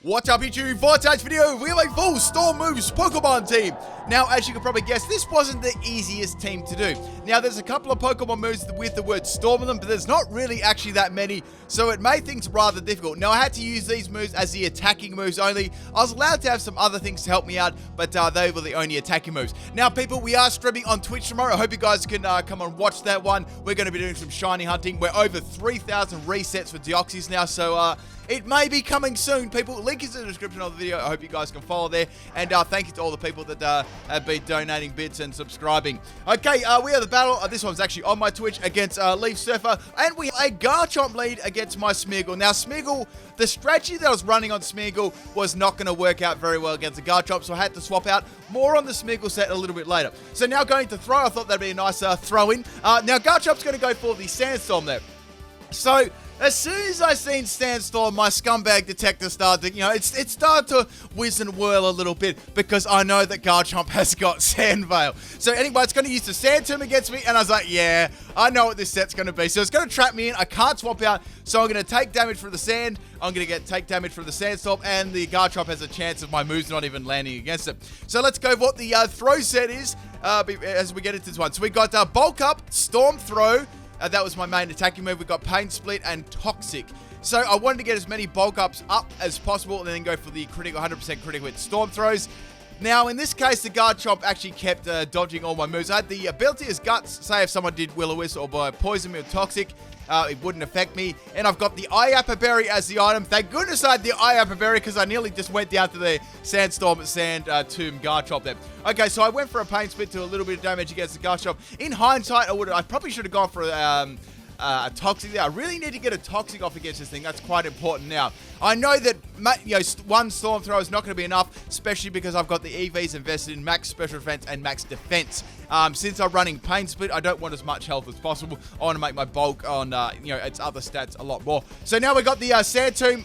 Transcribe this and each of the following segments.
What's up YouTube? For today's video, we have a full Storm Moves Pokemon team. Now, as you can probably guess, this wasn't the easiest team to do. Now, there's a couple of Pokemon moves with the word Storm in them, but there's not really actually that many, so it made things rather difficult. Now, I had to use these moves as the attacking moves only. I was allowed to have some other things to help me out, but they were the only attacking moves. Now, people, we are streaming on Twitch tomorrow. I hope you guys can come and watch that one. We're going to be doing some shiny hunting. We're over 3,000 resets for Deoxys now, so it may be coming soon, people. Link is in the description of the video. I hope you guys can follow there. And thank you to all the people that have been donating bits and subscribing. Okay, we have the battle. This one's actually on my Twitch against Leaf Surfer. And we have a Garchomp lead against my Smeargle. Now, Smeargle, the strategy that I was running on Smeargle was not going to work out very well against the Garchomp, so I had to swap out. More on the Smeargle set a little bit later. So now going to throw, I thought that'd be a nice throw-in. Now, Garchomp's going to go for the Sandstorm there. So, as soon as I seen Sandstorm, my scumbag detector started, it started to whiz and whirl a little bit because I know that Garchomp has got Sand Veil. So anyway, it's going to use the Sand Tomb against me, and I was like, yeah, I know what this set's going to be. So it's going to trap me in. I can't swap out, so I'm going to take damage from the Sand. I'm going to take damage from the Sandstorm, and the Garchomp has a chance of my moves not even landing against it. So let's go what the throw set is as we get into this one. So we got Bulk Up, Storm Throw. That was my main attacking move. We got Pain Split and Toxic. So I wanted to get as many bulk ups up as possible and then go for the critical, 100% critical with Storm Throws. Now, in this case, the Garchomp actually kept dodging all my moves. I had the ability as Guts, say if someone did Will-O-Wisp or by Poison Me or Toxic, it wouldn't affect me. And I've got the Iapa Berry as the item. Thank goodness I had the Iapa Berry because I nearly just went down to the Sandstorm Sand Tomb Garchomp there. Okay, so I went for a Pain Split to a little bit of damage against the Garchomp. In hindsight, I probably should have gone for a Toxic there. I really need to get a Toxic off against this thing. That's quite important now. I know that one Storm Throw is not going to be enough, especially because I've got the EVs invested in max special defense and max defense. Since I'm running Pain Split, I don't want as much health as possible. I want to make my bulk on its other stats a lot more. So now we got the Sand Tomb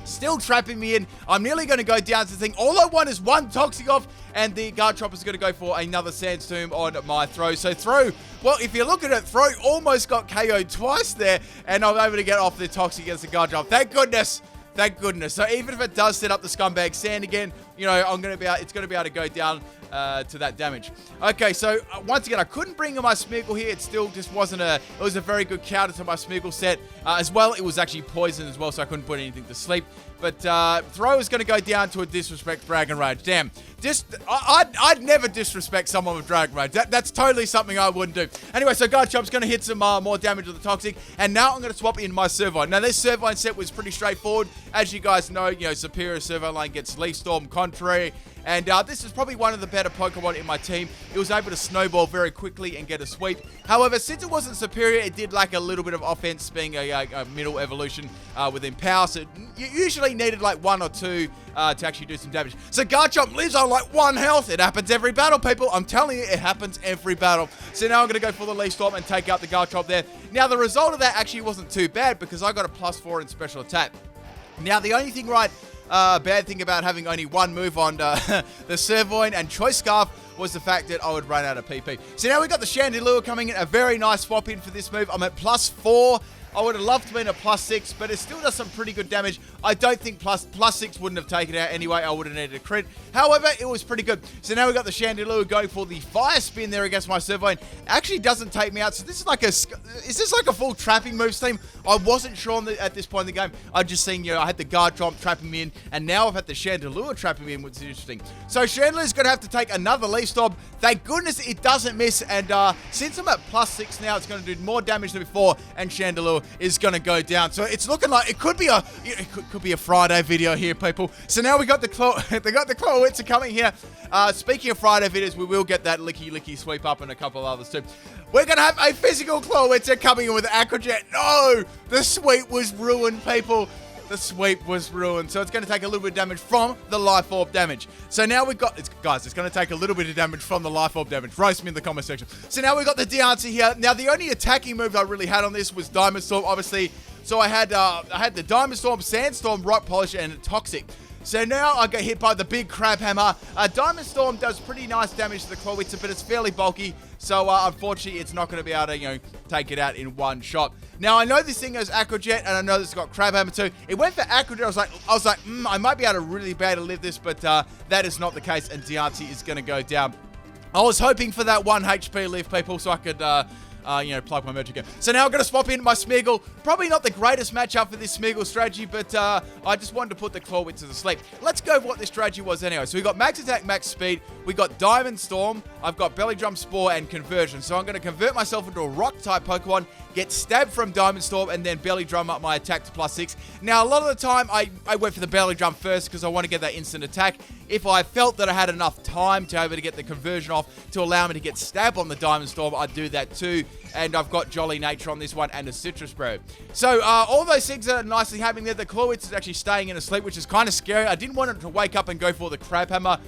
still trapping me in. I'm nearly going to go down to the thing. All I want is one Toxic off, and the Garchomp is going to go for another Sand Tomb on my Throw. So Throw, well, if you look at it, Throw almost got KO'd twice there, and I'm able to get off the Toxic against the Garchomp. Thank goodness. Thank goodness. So even if it does set up the Scumbag Sand again, it's going to be able to go down to that damage. Okay, so once again, I couldn't bring in my Smeargle here. It still just wasn't it was a very good counter to my Smeargle set. As well, it was actually poison as well, so I couldn't put anything to sleep. But Throw is going to go down to a Disrespect Dragon Rage. Damn. I'd never disrespect someone with Dragon Rage. That's totally something I wouldn't do. Anyway, so Garchomp's going to hit some more damage with the Toxic. And now I'm going to swap in my Servine. Now, this Servine set was pretty straightforward. As you guys know, Superior Servine line gets Leaf Storm, Contrary. And this is probably one of the better Pokemon in my team. It was able to snowball very quickly and get a sweep. However, since it wasn't superior, it did lack a little bit of offense, being a middle evolution within power. So you usually needed like one or two to actually do some damage. So Garchomp lives on like 1 health. It happens every battle, people. I'm telling you, it happens every battle. So now I'm going to go for the Leaf Storm and take out the Garchomp there. Now, the result of that actually wasn't too bad because I got a +4 in special attack. Now, the only thing bad thing about having only one move on the Servine and Choice Scarf was the fact that I would run out of PP. So now we've got the Chandelure coming in, a very nice swap in for this move. I'm at +4. I would have loved to be in a +6, but it still does some pretty good damage. I don't think +6 wouldn't have taken it out anyway. I would have needed a crit. However, it was pretty good. So now we've got the Chandelure going for the Fire Spin there against my Servine. Actually doesn't take me out. So this is like a full trapping move scheme? I wasn't sure at this point in the game. I'd just seen, I had the Garchomp trapping me in, and now I've had the Chandelure trapping me in, which is interesting. So Chandelure's going to have to take another Leaf Storm. Thank goodness it doesn't miss, and since I'm at +6 now, it's going to do more damage than before, and Chandelure is going to go down. So it's looking like it could be a Friday video here, people. So now we got the Clawitzer coming here. Speaking of Friday videos, we will get that licky sweep up and a couple of others too. We're going to have a physical Clawitzer coming in with Aquajet. No! The sweep was ruined, people. The sweep was ruined. So it's going to take a little bit of damage from the Life Orb damage. So now we've got... Guys, it's going to take a little bit of damage from the Life Orb damage. Roast me in the comment section. So now we've got the D-Answer here. Now, the only attacking move I really had on this was Diamond Storm, obviously. So I had the Diamond Storm, Sandstorm, Rock Polish, and Toxic. So now I get hit by the big Crab Hammer. Diamond Storm does pretty nice damage to the Clawitzer, but it's fairly bulky. So, unfortunately, it's not going to be able to, take it out in one shot. Now, I know this thing has Acro Jet, and I know this has got Crab Hammer too. It went for Acro Jet. I was like, I might be able to really be able to live this, but that is not the case, and Diancie is going to go down. I was hoping for that 1 HP lift, people, so I could, plug my magic in. So now I'm going to swap in my Smeargle. Probably not the greatest matchup for this Smeargle strategy, but I just wanted to put the Clawitzer to sleep. Let's go with what this strategy was anyway. So we got Max Attack, Max Speed. We got Diamond Storm. I've got Belly Drum, Spore, and Conversion. So I'm going to convert myself into a Rock-type Pokemon, get stabbed from Diamond Storm, and then Belly Drum up my attack to +6. Now, a lot of the time, I went for the Belly Drum first because I want to get that instant attack. If I felt that I had enough time to be able to get the conversion off to allow me to get stabbed on the Diamond Storm, I'd do that too. And I've got Jolly Nature on this one and a Citrus Bro. So all those things are nicely happening there. The Clawitzer is actually staying in a sleep, which is kind of scary. I didn't want it to wake up and go for the Crab Hammer.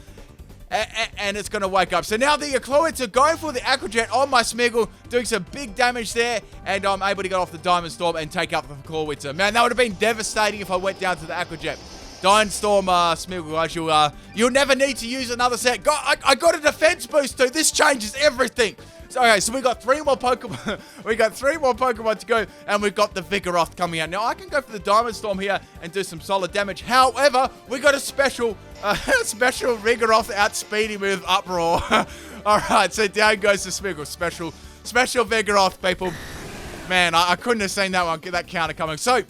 And it's going to wake up. So now the Clawitzer going for the Acro Jet on my Smeargle, doing some big damage there, and I'm able to get off the Diamond Storm and take out the Clawitzer. Man, that would have been devastating if I went down to the Acro Jet. Diamond Storm, Smeargle, guys, you'll never need to use another set. I got a defense boost too. This changes everything. So, okay, so we got 3 more Pokemon. We got 3 more Pokemon to go, and we've got the Vigoroth coming out. Now, I can go for the Diamond Storm here and do some solid damage. However, we got a special Vigoroth outspeeding move, Uproar. All right, so down goes the Smeargle. Special Vigoroth, people. Man, I couldn't have seen that one, that counter coming. So,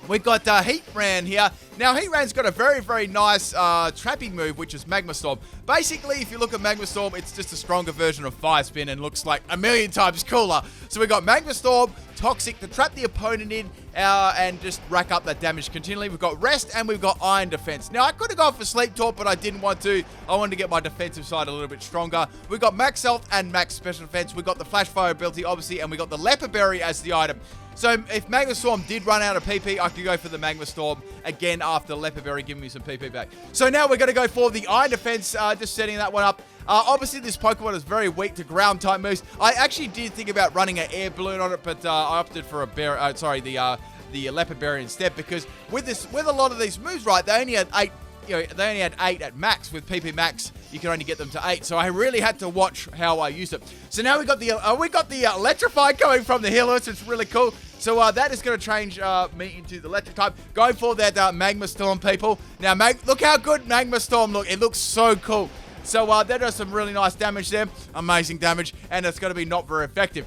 we got Heatran here. Now, Heatran's got a very, very nice trapping move, which is Magma Storm. Basically, if you look at Magma Storm, it's just a stronger version of Fire Spin and looks like a million times cooler. So we got Magma Storm, Toxic to trap the opponent in and just rack up that damage continually. We've got Rest and we've got Iron Defense. Now, I could have gone for Sleep Talk, but I didn't want to. I wanted to get my defensive side a little bit stronger. We've got Max Health and Max Special Defense. We've got the Flash Fire ability, obviously, and we got the Leper Berry as the item. So if Magma Storm did run out of PP, I could go for the Magma Storm again after Leper Berry giving me some PP back. So now we're going to go for the Iron Defense, just setting that one up. Obviously, this Pokemon is very weak to ground-type moves. I actually did think about running an air balloon on it, but I opted for the Leper Berry instead, because with a lot of these moves, right, they only had 8. They only had 8 at max. With PP Max, you can only get them to 8. So I really had to watch how I use it. So now we got the Electrify coming from the Healers. It's really cool. So that is going to change me into the Electric type. Going for that Magma Storm, people. Now, look how good Magma Storm look. It looks so cool. So that does some really nice damage there. Amazing damage. And it's going to be not very effective.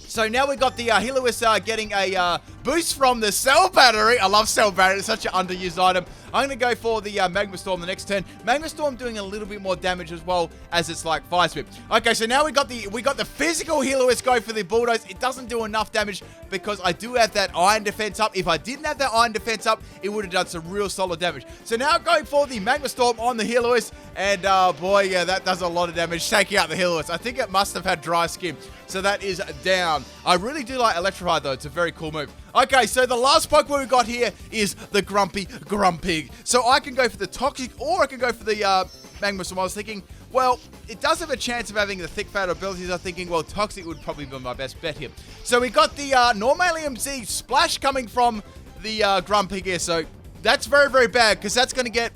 So now we got the Healers getting a boost from the Cell Battery. I love Cell Battery. It's such an underused item. I'm going to go for the Magma Storm the next turn. Magma Storm doing a little bit more damage as well, as it's like Fire Spit. Okay, so now we got the physical Healers go for the Bulldoze. It doesn't do enough damage because I do have that Iron Defense up. If I didn't have that Iron Defense up, it would have done some real solid damage. So now going for the Magma Storm on the Healers. And boy, yeah, that does a lot of damage, shaking out the Healers. I think it must have had dry skin. So that is down. I really do like Electrify though. It's a very cool move. Okay, so the last Pokemon we got here is the Grumpy Grumpig. So I can go for the Toxic or I can go for the Magma Storm. I was thinking, well, it does have a chance of having the Thick Fat abilities. I'm thinking, well, Toxic would probably be my best bet here. So we got the Normalium Z Splash coming from the Grumpig here. So that's very, very bad because that's going to get,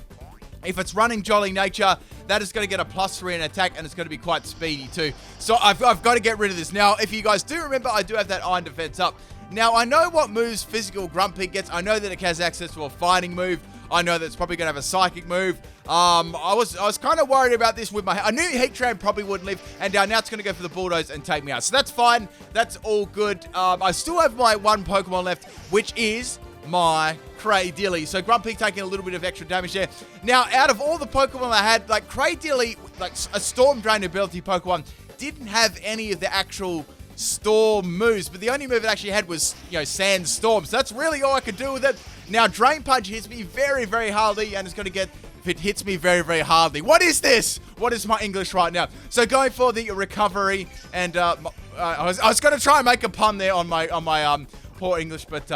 if it's running Jolly Nature, that is going to get a +3 in attack, and it's going to be quite speedy too. So I've got to get rid of this. Now, if you guys do remember, I do have that Iron Defense up. Now, I know what moves physical Grumpig gets. I know that it has access to a fighting move. I know that it's probably going to have a psychic move. I was kind of worried about this with my... I knew Heatran probably wouldn't live, and now it's going to go for the Bulldoze and take me out. So that's fine. That's all good. I still have my 1 Pokemon left, which is my Cradily. So Grumpig taking a little bit of extra damage there. Now, out of all the Pokemon I had, like Cradily, like a Storm Drain ability Pokemon, didn't have any of the actual Storm moves, but the only move it actually had was, Sand Storm. So that's really all I could do with it. Now, Drain Punch hits me very, very hardly, and it's going to get... If it hits me very, very hardly. What is this? What is my English right now? So going for the Recovery, and I was going to try and make a pun there on my poor English, but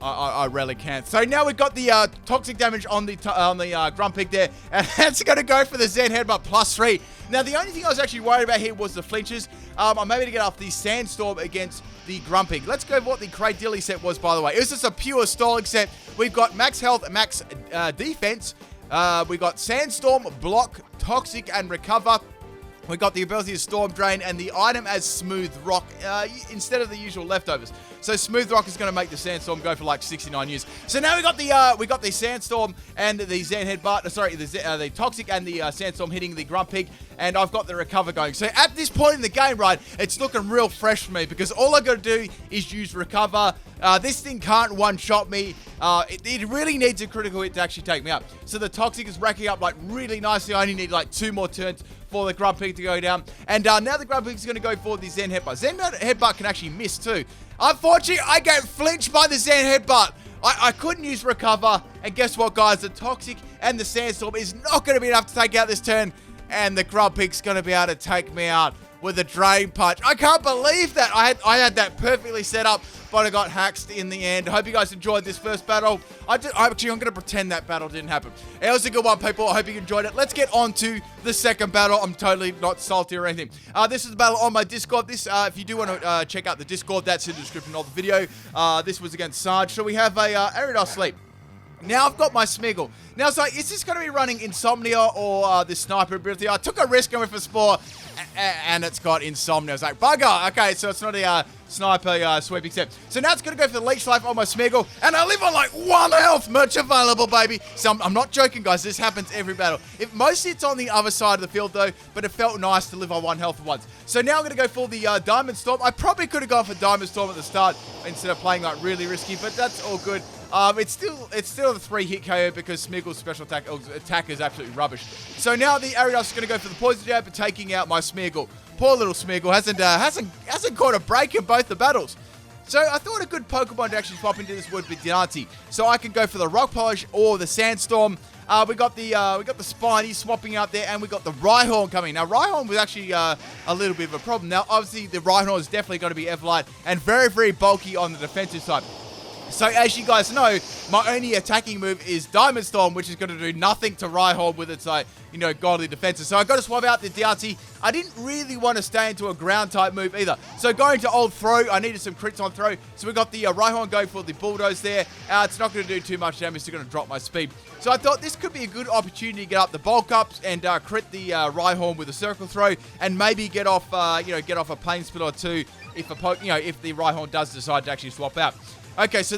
I rarely can. So now we've got the Toxic damage on the Grumpig there, and that's going to go for the Zen Headbutt +3. Now, the only thing I was actually worried about here was the flinches. I'm able to get off the Sandstorm against the Grumpig. Let's go with what the Cradily set was, by the way. It was just a pure stalling set. We've got max health, max defense. We got Sandstorm, Block, Toxic, and Recover. We got the ability to Storm Drain and the item as Smooth Rock instead of the usual leftovers. So Smooth Rock is going to make the Sandstorm go for like 69 years. So now we got the Sandstorm and the Zen Headbutt. Sorry, the Toxic and the Sandstorm hitting the Grumpig, and I've got the Recover going. So at this point in the game, right, it's looking real fresh for me because all I got to do is use Recover. This thing can't one-shot me. It really needs a critical hit to actually take me out. So the Toxic is racking up like really nicely. I only need like 2 more turns for the Grumpig to go down. And now the Grumpig is going to go for the Zen Headbutt. Zen Headbutt can actually miss too. Unfortunately, I get flinched by the Zen Headbutt. I couldn't use Recover. And guess what, guys? The Toxic and the Sandstorm is not going to be enough to take out this turn. And the Grumpig's going to be able to take me out with a Drain Punch. I can't believe that. I had that perfectly set up, but I got hacked in the end. I hope you guys enjoyed this first battle. I'm going to pretend that battle didn't happen. It was a good one, people. I hope you enjoyed it. Let's get on to the second battle. I'm totally not salty or anything. This is a battle on my Discord. If you do want to check out the Discord, that's in the description of the video. This was against Sarge. So we have a Aerodol Sleep. Now I've got my Smeargle. Now it's like, is this going to be running Insomnia or the Sniper ability? I took a risk and went for Spore, and it's got Insomnia. I was like, bugger. Okay, so it's not a Sniper sweeping set. So now it's going to go for the Leech Life on my Smeargle, and I live on like 1 health. Merch available, baby. So I'm not joking, guys. This happens every battle. Mostly it's on the other side of the field, though, but it felt nice to live on 1 health for once. So now I'm going to go for the Diamond Storm. I probably could have gone for Diamond Storm at the start instead of playing like really risky, but that's all good. It's still a 3-hit KO because Smeargle's special attack is absolutely rubbish. So now the Ariados is going to go for the Poison Jab, but taking out my Smeargle. Poor little Smeargle hasn't caught a break in both the battles. So I thought a good Pokemon to actually swap into this would be Diancie. So I can go for the Rock Polish or the Sandstorm. We got the Spiny swapping out there, and we got the Rhyhorn coming. Now Rhyhorn was actually a little bit of a problem. Now obviously the Rhyhorn is definitely going to be Everlight and very, very bulky on the defensive side. So as you guys know, my only attacking move is Diamond Storm, which is going to do nothing to Rhyhorn with its, godly defenses. So I got to swap out the Diancie. I didn't really want to stay into a ground type move either. So going to old Throw, I needed some crits on Throw. So we got the Rhyhorn going for the Bulldoze there. It's not going to do too much damage. It's going to drop my speed. So I thought this could be a good opportunity to get up the bulk ups and crit the Rhyhorn with a Circle Throw, and maybe get off a Plane Split or 2 if the Rhyhorn does decide to actually swap out. Okay, so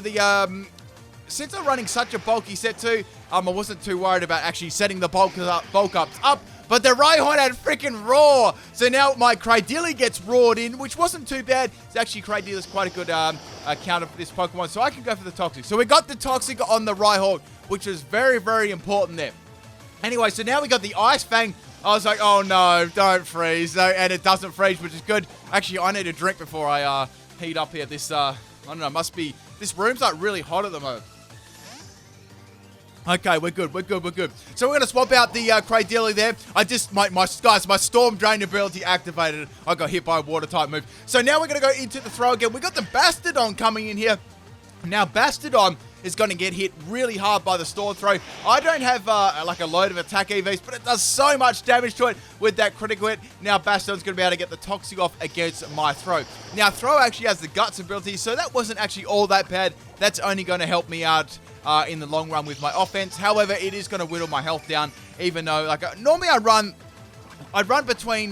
since I'm running such a bulky set too, I wasn't too worried about actually setting the bulk ups up, but the Rhyhorn had freaking Roar. So now my Cradily gets roared in, which wasn't too bad. It's actually Cradily's quite a good counter for this Pokemon, so I can go for the Toxic. So we got the Toxic on the Rhyhorn, which was very, very important there. Anyway, so now we got the Ice Fang. I was like, oh no, don't freeze. No, and it doesn't freeze, which is good. Actually, I need a drink before I heat up here. This, I don't know, this room's like really hot at the moment. Okay, we're good. So we're going to swap out the Cradily there. My Storm Drain ability activated. I got hit by a Water type move. So now we're going to go into the throw again. We got the Bastodon coming in here. Now Bastodon is going to get hit really hard by the Storm Throw. I don't have like a load of attack EVs, but it does so much damage to it with that critical hit. Now Bastodon's going to be able to get the Toxic off against my Throw. Now Throw actually has the Guts ability, so that wasn't actually all that bad. That's only going to help me out in the long run with my offense. However, it is going to whittle my health down, even though normally I'd run between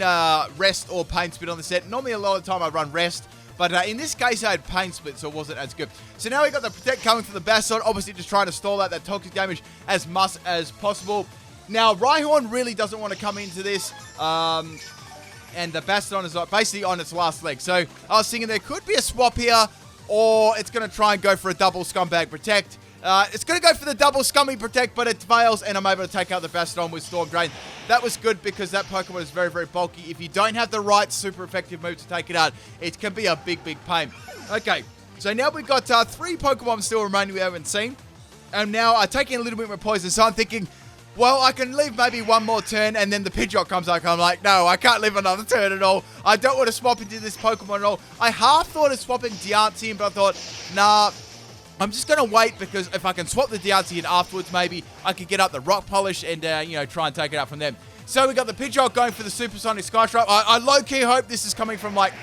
Rest or Pain Spit on the set. Normally a lot of the time I run Rest. But in this case, I had Pain Split, so it wasn't as good. So now we got the Protect coming from the Bastodon. Obviously, just trying to stall out that Toxic damage as much as possible. Now, Rhyhorn really doesn't want to come into this. And the Bastodon is basically on its last leg. So I was thinking there could be a swap here, or it's going to try and go for a double Scumbag Protect. It's going to go for the double Scummy Protect, but it fails, and I'm able to take out the Bastodon with Storm Drain. That was good because that Pokemon is very, very bulky. If you don't have the right super effective move to take it out, it can be a big, big pain. Okay, so now we've got 3 Pokemon still remaining we haven't seen. And now I'm taking a little bit more poison, so I'm thinking, well, I can leave maybe one more turn, and then the Pidgeot comes up. I'm like, no, I can't leave another turn at all. I don't want to swap into this Pokemon at all. I half thought of swapping Diancie in, but I thought, nah, I'm just going to wait, because if I can swap the Diancie in afterwards, maybe I could get up the Rock Polish and, try and take it out from them. So we got the Pidgeot going for the Supersonic Sky Stripe. I low-key hope this is coming from, like,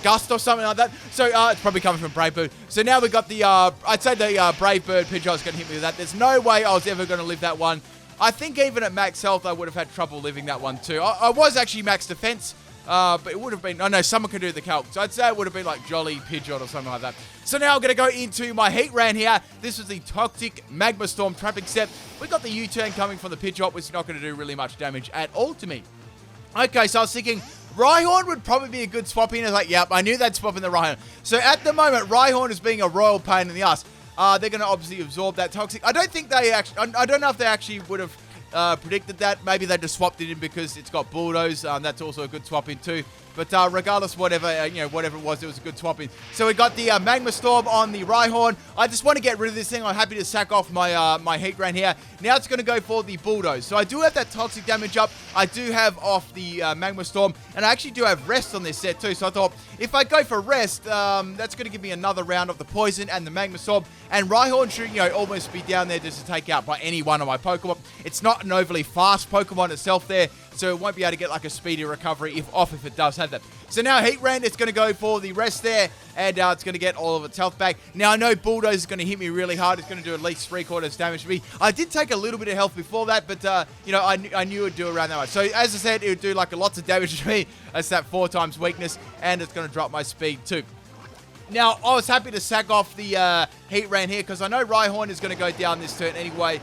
Gust or something like that. So it's probably coming from Brave Bird. So now we got the, I'd say the Brave Bird Pidgeot's going to hit me with that. There's no way I was ever going to live that one. I think even at max health, I would have had trouble living that one too. I was actually max defense, but it would have been, oh no, someone can do the calc. So I'd say it would have been like Jolly Pidgeot or something like that. So now I'm going to go into my Heatran here. This was the Toxic Magma Storm Trapping Step. We got the U-turn coming from the Pidgeot, which is not going to do really much damage at all to me. Okay, so I was thinking Rhyhorn would probably be a good swap in. I was like, yep, I knew they'd swap in the Rhyhorn. So at the moment, Rhyhorn is being a royal pain in the ass. They're going to obviously absorb that Toxic. I don't think they actually, I don't know if they actually would have predicted that. Maybe they just swapped it in because it's got Bulldoze. That's also a good swap in too. But regardless, whatever whatever it was a good swap in. So we got the Magma Storm on the Rhyhorn. I just want to get rid of this thing. I'm happy to sack off my my Heatran here. Now it's going to go for the Bulldoze. So I do have that Toxic damage up. I do have off the Magma Storm. And I actually do have Rest on this set too. So I thought, if I go for Rest, that's going to give me another round of the Poison and the Magma Storm. And Rhyhorn should, almost be down there just to take out by any one of my Pokemon. It's not an overly fast Pokemon itself there, so it won't be able to get like a speedy recovery if it does have that. So now Heatran, it's going to go for the Rest there, and it's going to get all of its health back. Now I know Bulldoze is going to hit me really hard. It's going to do at least 3/4 damage to me. I did take a little bit of health before that, but I knew it would do around that much. So as I said, it would do like lots of damage to me. That's that 4 times weakness, and it's going to drop my speed too. Now, I was happy to sack off the Heatran here because I know Rhyhorn is going to go down this turn anyway,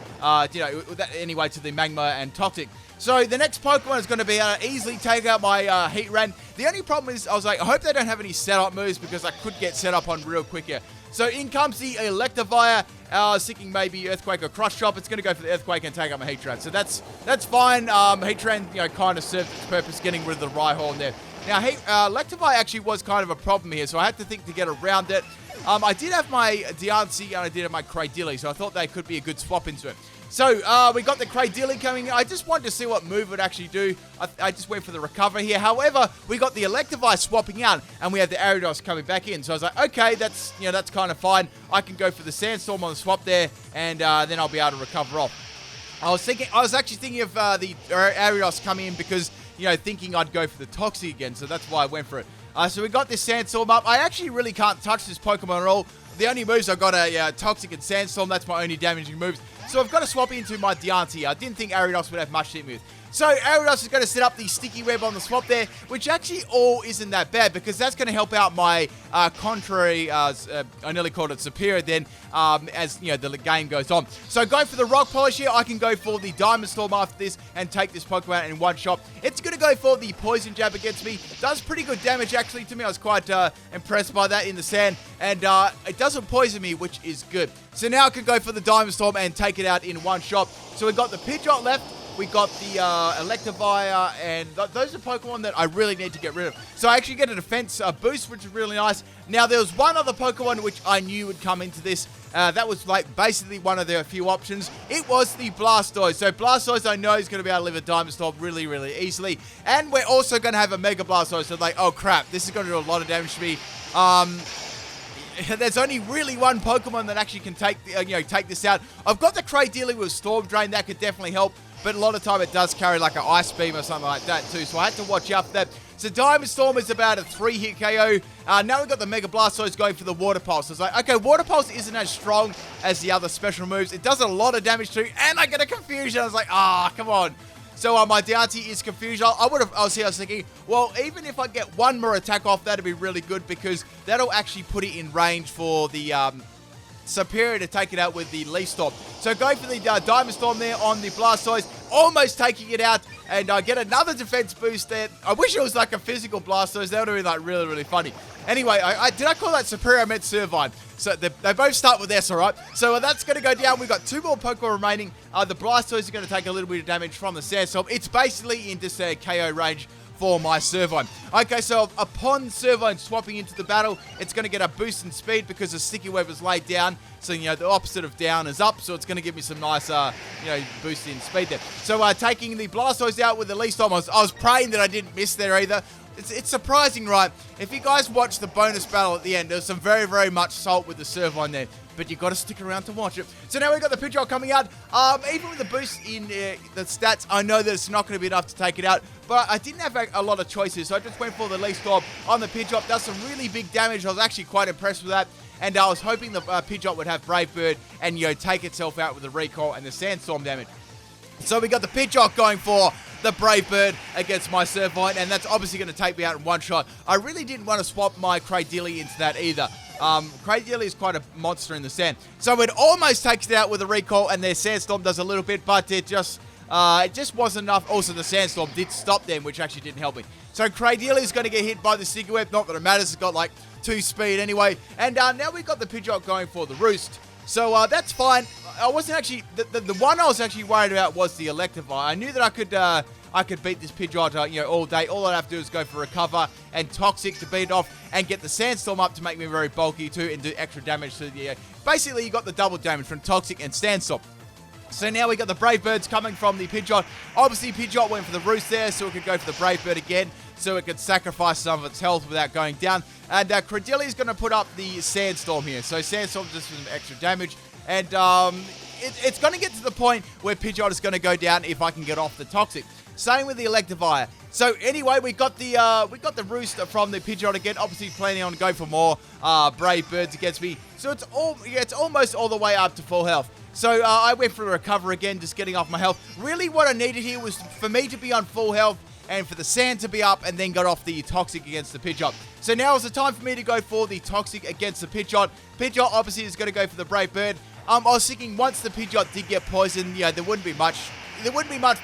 anyway to the Magma and Toxic. So the next Pokemon is going to be easily take out my Heatran. The only problem is I was like, I hope they don't have any setup moves because I could get set up on real quick here. So in comes the Electivire, seeking maybe Earthquake or Crush Chop. It's going to go for the Earthquake and take out my Heatran. So that's fine. Heatran, kind of served its purpose getting rid of the Rhyhorn there. Now, Electivire actually was kind of a problem here, so I had to think to get around it. I did have my Diancie and I did have my Cradily, so I thought they could be a good swap into it. So, we got the Cradily coming in. I just wanted to see what move it would actually do. I just went for the Recover here. However, we got the Electivire swapping out, and we had the Ariados coming back in. So I was like, okay, that's kind of fine. I can go for the Sandstorm on the swap there, and then I'll be able to recover off. I was actually thinking of the Ariados coming in because, thinking I'd go for the Toxic again, so that's why I went for it. So we got this Sandstorm up. I actually really can't touch this Pokemon at all. The only moves I've got are Toxic and Sandstorm. That's my only damaging moves. So I've got to swap into my Diancie. I didn't think Ariados would have much to hit me with. So Ariados is going to set up the Sticky Web on the swap there, which actually all isn't that bad because that's going to help out my contrary, I nearly called it superior then, as the game goes on. So going for the Rock Polish here, I can go for the Diamond Storm after this and take this Pokemon in one shot. It's going to go for the Poison Jab against me. Does pretty good damage actually to me. I was quite impressed by that in the sand, and it doesn't poison me, which is good. So now I can go for the Diamond Storm and take it out in one shot. So we've got the Pidgeot left. We got the Electivire, and those are Pokemon that I really need to get rid of. So I actually get a defense boost, which is really nice. Now, there was one other Pokemon which I knew would come into this. That was like basically one of their few options. It was the Blastoise. So Blastoise I know is going to be able to live a Diamond Storm really, really easily. And we're also going to have a Mega Blastoise. So like, oh crap, this is going to do a lot of damage to me. There's only really one Pokemon that actually can take this out. I've got the Cradily with Storm Drain. That could definitely help. But a lot of time it does carry like an Ice Beam or something like that too. So I had to watch out for that. So Diamond Storm is about a 3-hit KO. Now we've got the Mega Blastoise going for the Water Pulse. So it's like, okay, Water Pulse isn't as strong as the other special moves. It does a lot of damage too. And I get a Confusion. I was like, come on. So my Diancie is Confusion. I was thinking, well, even if I get one more attack off, that'd be really good because that'll actually put it in range for the Superior to take it out with the Leaf Storm. So going for the Diamond Storm there on the Blastoise, almost taking it out, and I get another defense boost there. I wish it was like a physical Blastoise. That would have been like really, really funny. Anyway, did I call that Superior? I meant Servine. So they both start with S, alright? So that's going to go down. We've got 2 more Pokemon remaining. The Blastoise is going to take a little bit of damage from the Sandstorm. It's basically in this KO range for my Servine. Okay, so upon Servine swapping into the battle, it's going to get a boost in speed because the Sticky Web is laid down. So, the opposite of down is up. So it's going to give me some nice, boost in speed there. So taking the Blastoise out with the Leaf Storm, I was praying that I didn't miss there either. It's surprising, right? If you guys watch the bonus battle at the end, there's some very, very much salt with the Servine there. but you got to stick around to watch it. So now we've got the Pidgeot coming out. Even with the boost in the stats, I know that it's not going to be enough to take it out, but I didn't have a lot of choices, so I just went for the Leaf Storm on the Pidgeot. Does some really big damage. I was actually quite impressed with that, and I was hoping the Pidgeot would have Brave Bird and, take itself out with the Recall and the Sandstorm damage. So we got the Pidgeot going for the Brave Bird against my Servine, and that's obviously going to take me out in one shot. I really didn't want to swap my Cradily into that either. Cradily is quite a monster in the sand. So it almost takes it out with a Recall, and their Sandstorm does a little bit, but it just wasn't enough. Also, the Sandstorm did stop them, which actually didn't help me. So Cradily is going to get hit by the Sticky Web. Not that it matters. It's got like 2 speed anyway. And now we've got the Pidgeot going for the Roost. So that's fine. I wasn't actually... The one I was actually worried about was the Electivire. I knew that I could beat this Pidgeot, all day. All I'd have to do is go for Recover and Toxic to beat it off and get the Sandstorm up to make me very bulky too and do extra damage to the... basically, you got the double damage from Toxic and Sandstorm. So now we got the Brave Birds coming from the Pidgeot. Obviously, Pidgeot went for the Roost there, so it could go for the Brave Bird again, so it could sacrifice some of its health without going down. And Cradily is going to put up the Sandstorm here. So Sandstorm just for some extra damage. And it's going to get to the point where Pidgeot is going to go down if I can get off the Toxic. Same with the Electivire. So anyway, we got the Roost from the Pidgeot again. Obviously planning on going for more Brave Birds against me. So it's almost all the way up to full health. So I went for a Recover again, just getting off my health. Really what I needed here was for me to be on full health and for the Sand to be up and then got off the Toxic against the Pidgeot. So now is the time for me to go for the Toxic against the Pidgeot. Pidgeot obviously is going to go for the Brave Bird. I was thinking once the Pidgeot did get poisoned, there wouldn't be much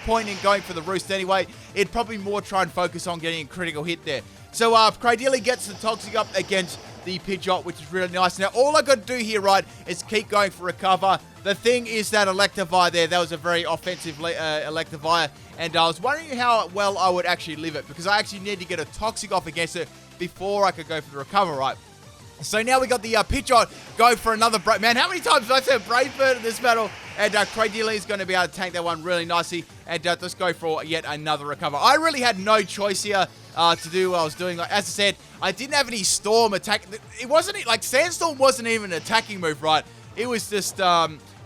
point in going for the Roost anyway. It'd probably more try and focus on getting a critical hit there. So Cradily gets the Toxic up against the Pidgeot, which is really nice. Now all I got to do here, right, is keep going for Recover. The thing is that Electivire there, that was a very offensive Electivire, and I was wondering how well I would actually live it, because I actually need to get a Toxic off against it before I could go for the Recover, right? So now we got the Pidgeot go for another Brave... Man, how many times did I say Brave Bird in this battle? And Cradily is going to be able to tank that one really nicely. And let's go for yet another Recover. I really had no choice here to do what I was doing. Like, as I said, I didn't have any Storm attack. It wasn't... Like, Sandstorm wasn't even an attacking move, right? It was just...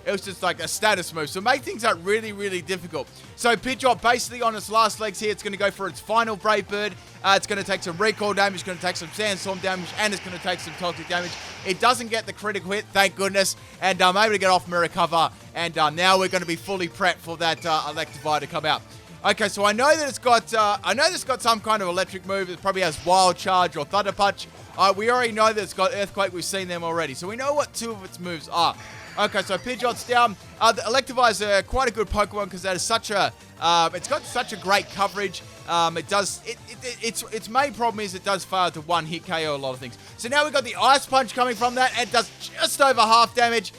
It was just like a status move. So make things out really, really difficult. So Pidgeot basically on its last legs here. It's going to go for its final Brave Bird. It's going to take some Recall damage. It's going to take some Sandstorm damage. And it's going to take some Toxic damage. It doesn't get the critical hit, thank goodness. And I'm able to get off my Recover. And now we're going to be fully prepped for that Electivire to come out. Okay, so I know that it's got some kind of electric move. It probably has Wild Charge or Thunder Punch. We already know that it's got Earthquake. We've seen them already. So we know what 2 of its moves are. Okay, so Pidgeot's down. The Electivire is quite a good Pokemon because that is such a... it's got such a great coverage. Its main problem is it does fail to one-hit KO a lot of things. So now we've got the Ice Punch coming from that. It does just over half damage.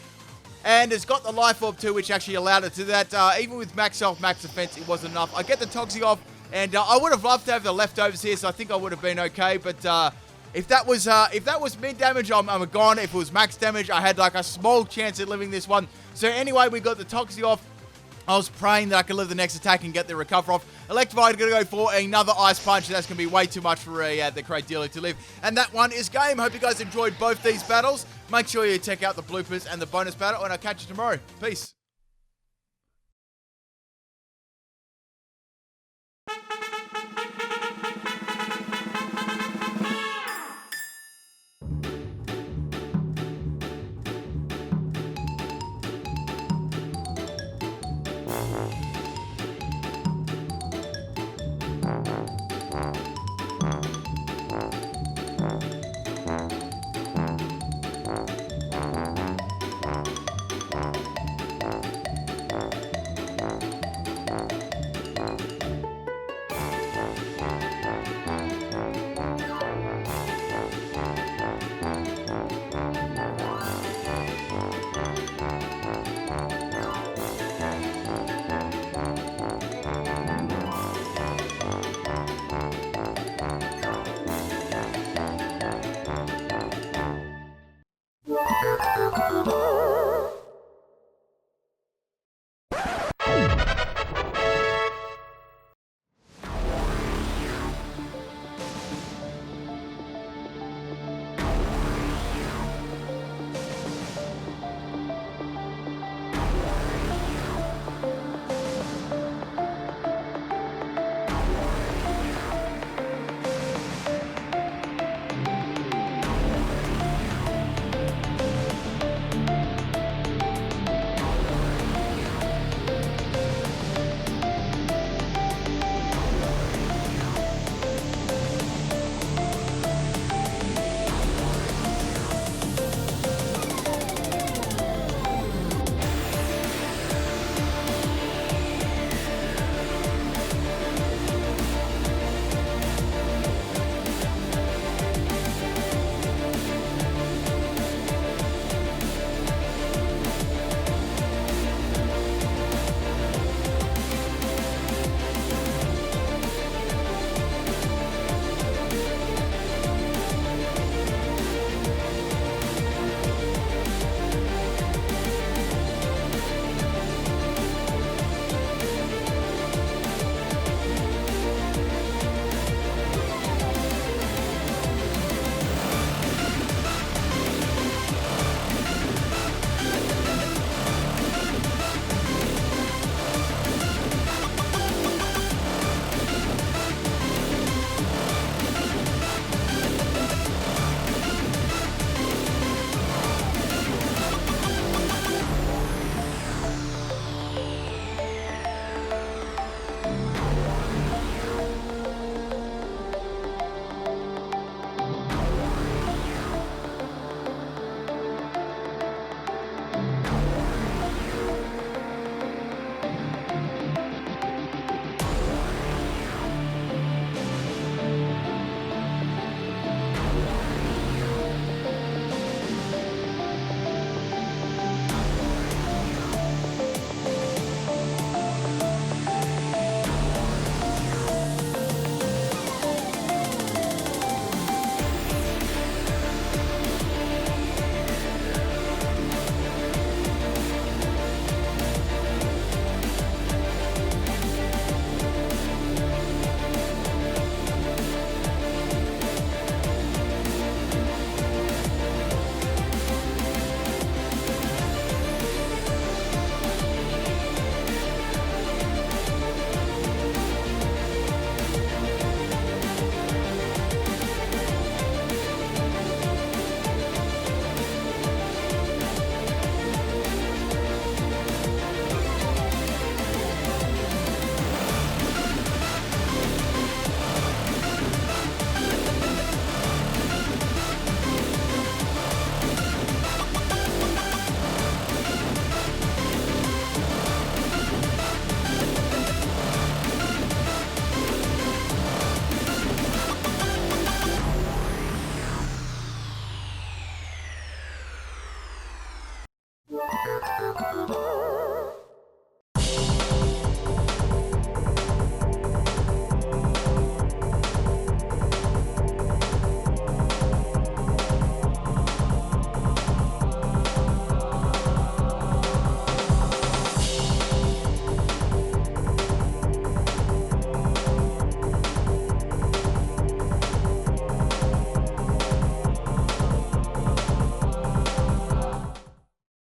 And it's got the Life Orb too, which actually allowed it to do that. Even with max health, max defense, it wasn't enough. I get the Toxic off, and I would have loved to have the leftovers here, so I think I would have been okay. But if that was mid damage, I'm gone. If it was max damage, I had like a small chance at living this one. So anyway, we got the Toxic off. I was praying that I could live the next attack and get the Recover off. Electivire going to go for another Ice Punch. That's going to be way too much for the Cradily to live. And that one is game. Hope you guys enjoyed both these battles. Make sure you check out the bloopers and the bonus battle, and I'll catch you tomorrow. Peace.